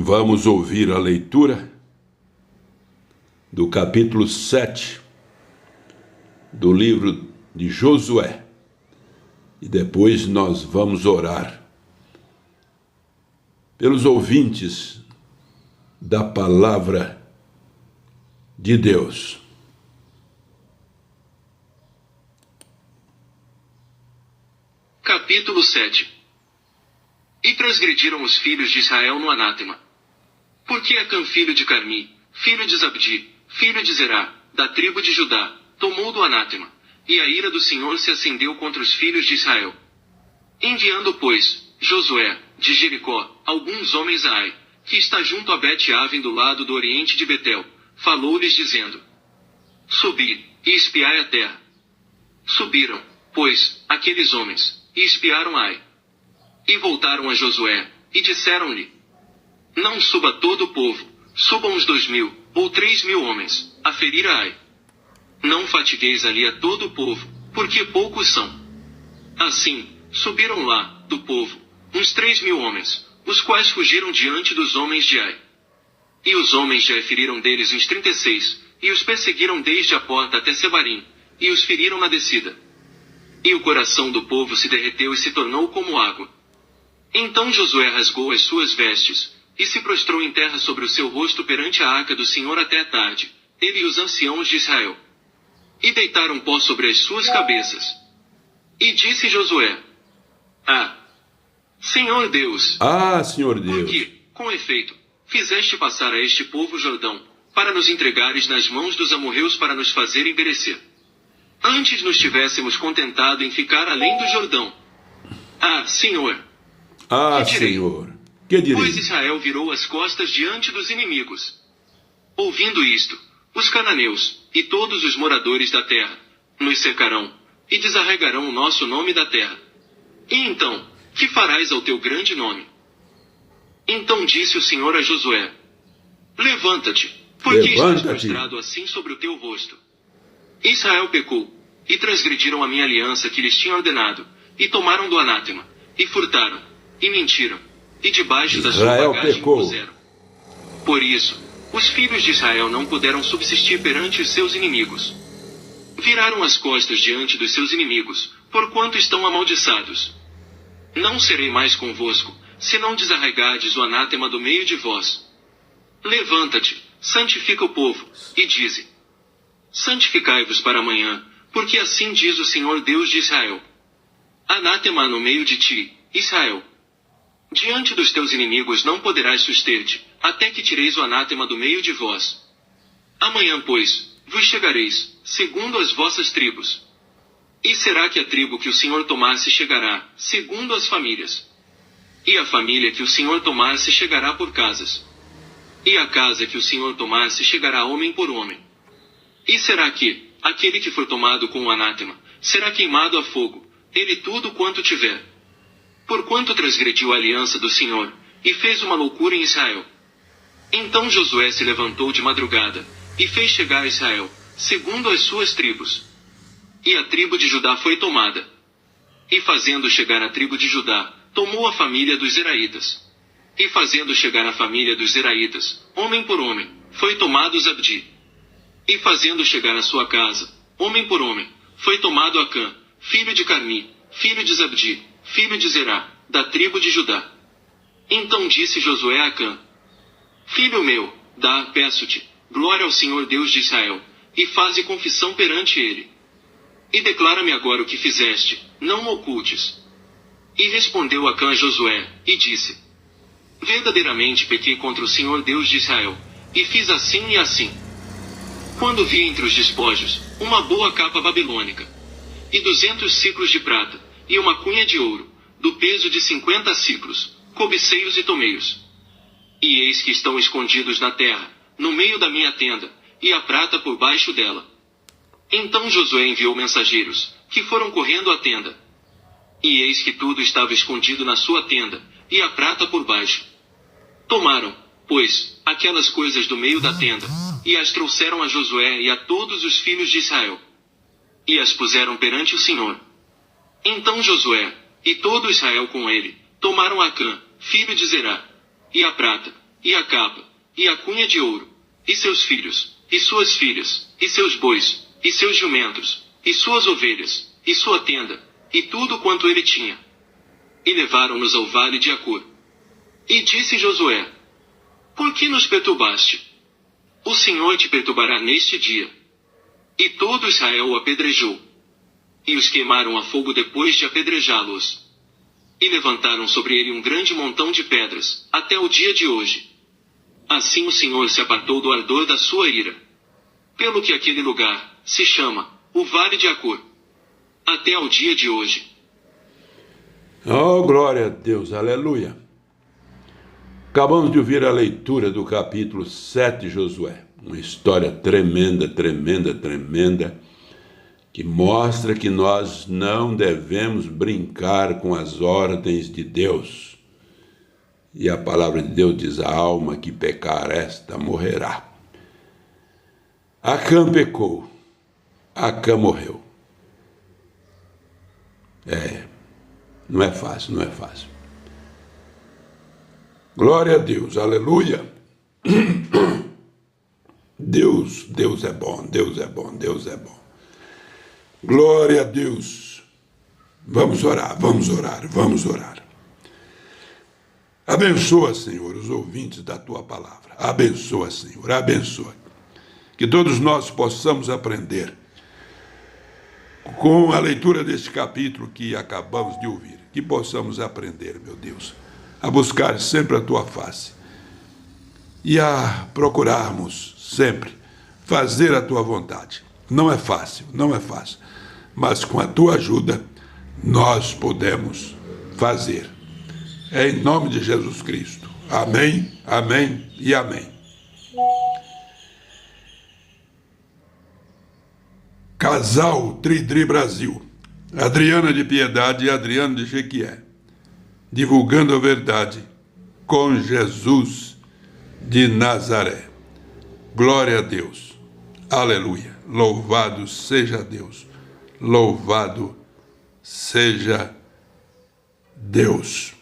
Vamos ouvir a leitura do capítulo 7 do livro de Josué. E depois nós vamos orar pelos ouvintes da palavra de Deus. Capítulo 7. E transgrediram os filhos de Israel no anátema. Porque Acã, filho de Carmi, filho de Zabdi, filho de Zerá, da tribo de Judá, tomou do anátema, e a ira do Senhor se acendeu contra os filhos de Israel. Enviando, pois, Josué, de Jericó, alguns homens a Ai, que está junto a Bet-Aven do lado do oriente de Betel, falou-lhes dizendo: Subi, e espiai a terra. Subiram, pois, aqueles homens, e espiaram Ai. E voltaram a Josué, e disseram-lhe: Não suba todo o povo, subam os 2.000, ou 3.000 homens, a ferir a Ai. Não fatigueis ali a todo o povo, porque poucos são. Assim, subiram lá, do povo, uns 3.000 homens, os quais fugiram diante dos homens de Ai. E os homens de Ai feriram deles uns 36, e os perseguiram desde a porta até Sebarim, e os feriram na descida. E o coração do povo se derreteu e se tornou como água. Então Josué rasgou as suas vestes, e se prostrou em terra sobre o seu rosto perante a arca do Senhor até a tarde, ele e os anciãos de Israel. E deitaram pó sobre as suas cabeças. E disse Josué: Senhor Deus! Senhor Deus! Porque, com efeito, fizeste passar a este povo o Jordão, para nos entregares nas mãos dos amorreus para nos fazerem perecer. Antes nos tivéssemos contentado em ficar além do Jordão. Senhor! Senhor, que direi? Pois Israel virou as costas diante dos inimigos. Ouvindo isto, os cananeus, e todos os moradores da terra, nos cercarão, e desarraigarão o nosso nome da terra. E então, que farás ao teu grande nome? Então disse o Senhor a Josué: Levanta-te, porque estás prostrado assim sobre o teu rosto. Israel pecou, e transgrediram a minha aliança que lhes tinha ordenado, e tomaram do anátema, e furtaram, e mentiram, e debaixo da sua bagagem puseram. Por isso, os filhos de Israel não puderam subsistir perante os seus inimigos. Viraram as costas diante dos seus inimigos, porquanto estão amaldiçados. Não serei mais convosco, se não desarraigardes o anátema do meio de vós. Levanta-te, santifica o povo, e dize: Santificai-vos para amanhã, porque assim diz o Senhor Deus de Israel: Anátema no meio de ti, Israel. Diante dos teus inimigos não poderás suster-te, até que tireis o anátema do meio de vós. Amanhã, pois, vos chegareis, segundo as vossas tribos. E será que a tribo que o Senhor tomar se chegará, segundo as famílias. E a família que o Senhor tomar se chegará por casas. E a casa que o Senhor tomar se chegará homem por homem. E será que, aquele que for tomado com o anátema, será queimado a fogo, ele tudo quanto tiver. Porquanto transgrediu a aliança do Senhor, e fez uma loucura em Israel. Então Josué se levantou de madrugada, e fez chegar a Israel, segundo as suas tribos. E a tribo de Judá foi tomada. E fazendo chegar a tribo de Judá, tomou a família dos Zeraitas. E fazendo chegar a família dos Zeraitas, homem por homem, foi tomado Zabdi. E fazendo chegar a sua casa, homem por homem, foi tomado Acã, filho de Carmi, filho de Zabdi, filho de Zerá, da tribo de Judá. Então disse Josué a Acã: Filho meu, peço-te, glória ao Senhor Deus de Israel, e faze confissão perante ele. E declara-me agora o que fizeste, não o ocultes. E respondeu Acã a Josué, e disse: Verdadeiramente pequei contra o Senhor Deus de Israel, e fiz assim e assim. Quando vi entre os despojos, uma boa capa babilônica, e 200 siclos de prata, e uma cunha de ouro, do peso de 50 siclos, cobicei-os e tomei-os. E eis que estão escondidos na terra, no meio da minha tenda, e a prata por baixo dela. Então Josué enviou mensageiros, que foram correndo à tenda. E eis que tudo estava escondido na sua tenda, e a prata por baixo. Tomaram, pois, aquelas coisas do meio da tenda, e as trouxeram a Josué e a todos os filhos de Israel. E as puseram perante o Senhor. Então Josué, e todo Israel com ele, tomaram Acã, filho de Zerá, e a prata, e a capa, e a cunha de ouro, e seus filhos, e suas filhas, e seus bois, e seus jumentos, e suas ovelhas, e sua tenda, e tudo quanto ele tinha. E levaram-nos ao vale de Acor. E disse Josué: Por que nos perturbaste? O Senhor te perturbará neste dia. E todo Israel o apedrejou. E os queimaram a fogo depois de apedrejá-los. E levantaram sobre ele um grande montão de pedras, até o dia de hoje. Assim o Senhor se apartou do ardor da sua ira. Pelo que aquele lugar se chama o Vale de Acor, até ao dia de hoje. Oh, glória a Deus, aleluia. Acabamos de ouvir a leitura do capítulo 7 de Josué. Uma história tremenda, tremenda, tremenda, que mostra que nós não devemos brincar com as ordens de Deus. E a palavra de Deus diz: a alma que pecar esta morrerá. Acã pecou, Acã morreu. Não é fácil, não é fácil. Glória a Deus, aleluia. Deus é bom, Deus é bom, Deus é bom. Glória a Deus. Vamos orar, vamos orar, vamos orar. Abençoa, Senhor, os ouvintes da Tua palavra. Abençoa, Senhor, abençoa. Que todos nós possamos aprender com a leitura deste capítulo que acabamos de ouvir. Que possamos aprender, meu Deus, a buscar sempre a Tua face e a procurarmos sempre fazer a Tua vontade. Não é fácil, não é fácil, mas com a Tua ajuda nós podemos fazer. É em nome de Jesus Cristo. Amém, amém e amém. Casal Tridri Brasil, Adriana de Piedade e Adriano de Jequié, divulgando a verdade com Jesus de Nazaré. Glória a Deus, aleluia, louvado seja Deus, louvado seja Deus.